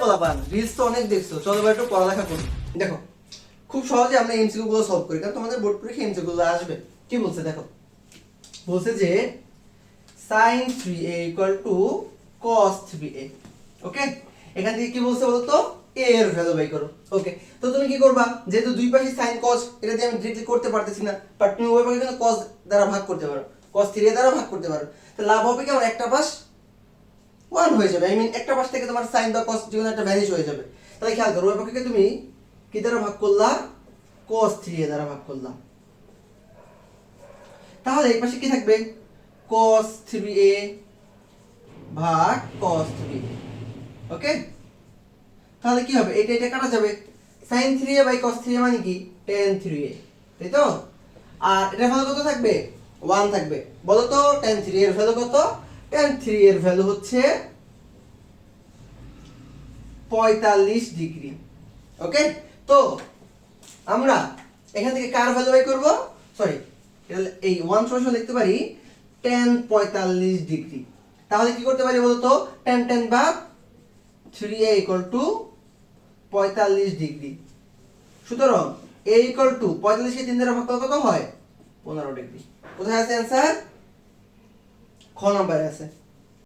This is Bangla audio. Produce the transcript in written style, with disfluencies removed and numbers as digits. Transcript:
পোলাপান রিলস তো অনেক দেখছো, চলো এবার একটু পড়ালেখা করি। দেখো খুব সহজে আমরা এমসিকিউ গুলো সলভ করি, কারণ তোমাদের বোর্ড পরীক্ষা এমসিকিউ গুলো আসবে। কি বলছে দেখো, বলছে যে sin 3a equal to cos 3a। ওকে, এখান থেকে কি বলছে বলো তো, a এর ভ্যালু বাই করো। ওকে, তো তুমি কি করবা, যেহেতু দুই পাশে sin cos, এটা দিয়ে আমি ডিরেক্টলি করতে পারতেছি না, বাট তুমি ওই পাশে কিন্তু cos দ্বারা ভাগ করতে পারো, cos 3a দ্বারা ভাগ করতে পারো। তো লাভ হবে কি, আমার একটা পাশ 1 হয়ে যাবে, আই মিন একটা পাশ থেকে তোমার sin বা cos যে কোনো একটা ভ্যানিশ হয়ে যাবে। তাহলে খেয়াল করো, ওই পাশকে তুমি কি দ্বারা ভাগ করলা, cos 3a দ্বারা ভাগ করলা। তাহলে এই পাশে কি থাকবে, cos 3a ভাগ cos 3a। ওকে, তাহলে কি হবে, এটা এটা কাটা যাবে, sin 3a by cos 3a মানে কি tan 3a, তাই তো? আর এটার ভ্যালু কত থাকবে, 1 থাকবে। বলো তো tan 3a এর ভ্যালু কত? tan 3a এর ভ্যালু হচ্ছে 45 ডিগ্রি। ওকে, তো আমরা এখান থেকে কার ভ্যালু বাই করব, সরি এই 1 সমান লিখতে পারি tan 45 ডিগ্রি। তাহলে কি করতে পারি বলতো, tan tan ভাগ 3a equal to 45 ডিগ্রি। সুতরাং a equal to 45 কে 3 দ্বারা ভাগ করলে কত হয়, 15 ডিগ্রি। কোথায় আছে অ্যানসার, খ নম্বরে আছে।